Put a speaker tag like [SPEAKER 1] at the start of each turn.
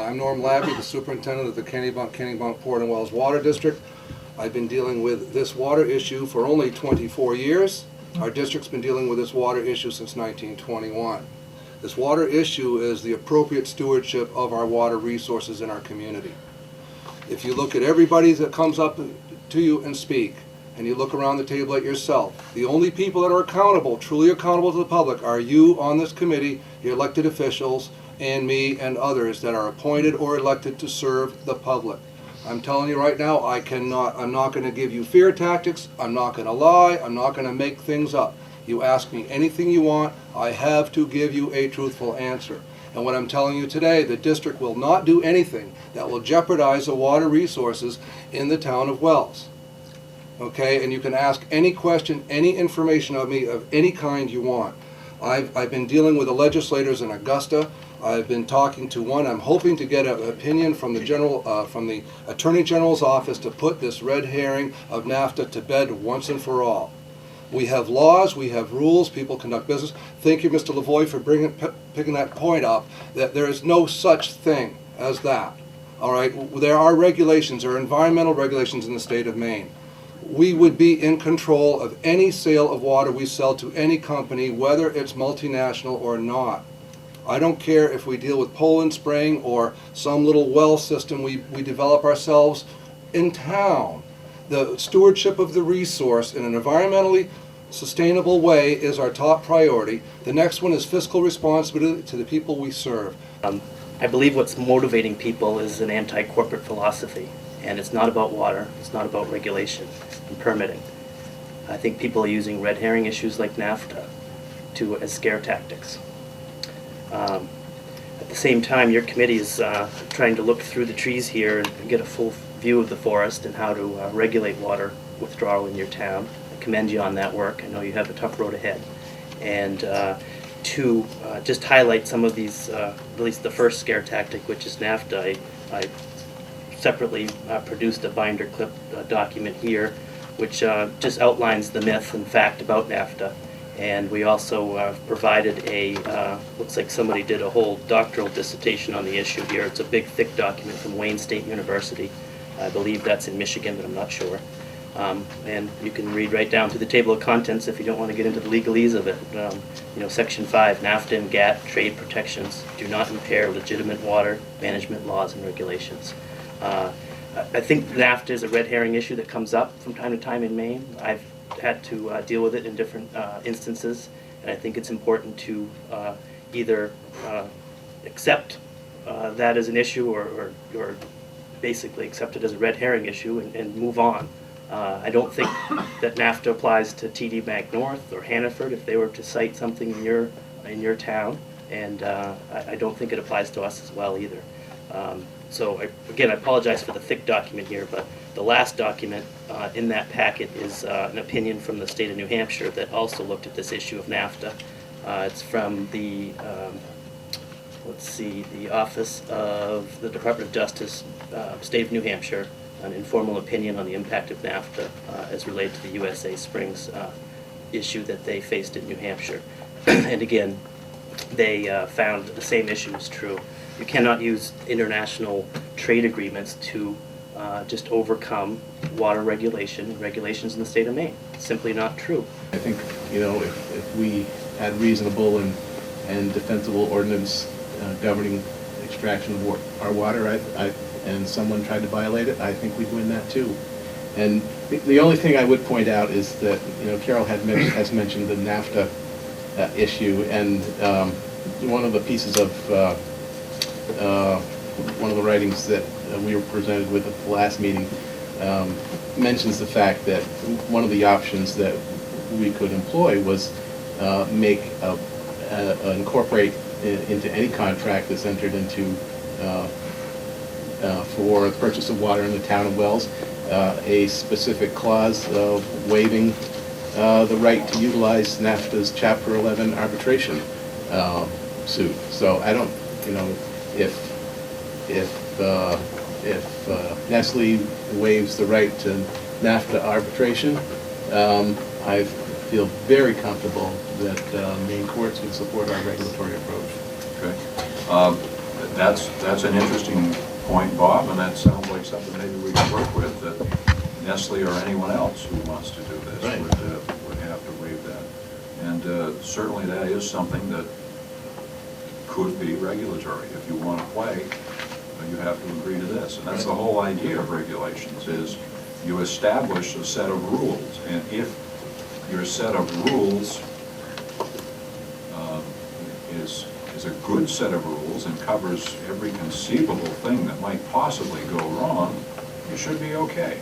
[SPEAKER 1] I'm Norm Labby, the superintendent of the Kennebunk Port and Wells Water District. I've been dealing with this water issue for only 24 years. Our district's been dealing with this water issue since 1921. This water issue is the appropriate stewardship of our water resources in our community. If you look at everybody that comes up to you and speak, and you look around the table at yourself, the only people that are accountable, truly accountable to the public, are you on this committee, your elected officials, and me and others that are appointed or elected to serve the public. I'm telling you right now, I'm not going to give you fear tactics, I'm not going to lie, I'm not going to make things up. You ask me anything you want, I have to give you a truthful answer. And what I'm telling you today, the district will not do anything that will jeopardize the water resources in the town of Wells. Okay, and you can ask any question, any information of me of any kind you want. I've been dealing with the legislators in Augusta. I've been talking to one. I'm hoping to get an opinion from the Attorney General's office to put this red herring of NAFTA to bed once and for all. We have laws, we have rules, people conduct business. Thank you, Mr. Lavoie, for picking that point up, that there is no such thing as that. All right, there are regulations, there are environmental regulations in the state of Maine. We would be in control of any sale of water we sell to any company, whether it's multinational or not. I don't care if we deal with Poland spraying or some little well system we develop ourselves in town. The stewardship of the resource in an environmentally sustainable way is our top priority. The next one is fiscal responsibility to the people we serve.
[SPEAKER 2] I believe what's motivating people is an anti-corporate philosophy. And it's not about water, it's not about regulation and permitting. I think people are using red herring issues like NAFTA as scare tactics. At the same time, your committee is trying to look through the trees here and get a full view of the forest and how to regulate water withdrawal in your town. I commend you on that work. I know you have a tough road ahead. And to just highlight some of these, at least the first scare tactic, which is NAFTA, I separately produced a binder clip document here which just outlines the myth and fact about NAFTA. And we also provided looks like somebody did a whole doctoral dissertation on the issue here. It's a big thick document from WayneState University. I believe that's in Michigan, but I'm not sure. And you can read right down through the table of contents if you don't want to get into the legalese of it. Section 5, NAFTA and GATT trade protections do not impair legitimate water management laws and regulations. I think NAFTA is a red herring issue that comes up from time to time in Maine. I've had to deal with it in different instances, and I think it's important to either accept that as an issue or basically accept it as a red herring issue and move on. I don't think that NAFTA applies to TD Bank North or Hannaford if they were to cite something in your town, and I don't think it applies to us as well either. So again, I apologize for the thick document here, but the last document in that packet is an opinion from the state of New Hampshire that also looked at this issue of NAFTA. It's from the the Office of the Department of Justice, State of New Hampshire, an informal opinion on the impact of NAFTA as related to the USA Springs issue that they faced in New Hampshire. And again, they found the same issue is true. You cannot use international trade agreements to just overcome water regulations in the state of Maine. It's simply not true.
[SPEAKER 3] I think, if we had reasonable and defensible ordinance governing extraction of our water, and someone tried to violate it, I think we'd win that too. And the only thing I would point out is that, Carol has mentioned the NAFTA issue, and one of the pieces of one of the writings that we were presented with at the last meeting mentions the fact that one of the options that we could employ was incorporate into any contract that's entered into for the purchase of water in the town of Wells a specific clause of waiving the right to utilize NAFTA's Chapter 11 arbitration suit. So I don't, if Nestle waives the right to NAFTA arbitration, I feel very comfortable that Maine courts would support our regulatory approach.
[SPEAKER 4] Okay. That's an interesting point, Bob, and that sounds like something maybe we could work with, that Nestle or anyone else who wants to do this
[SPEAKER 3] Right.
[SPEAKER 4] would have to waive that. And certainly that is something that could be regulatory. If you want to play, you have to agree to this. And that's the whole idea of regulations, is you establish a set of rules. And if your set of rules is a good set of rules and covers every conceivable thing that might possibly go wrong, you should be okay.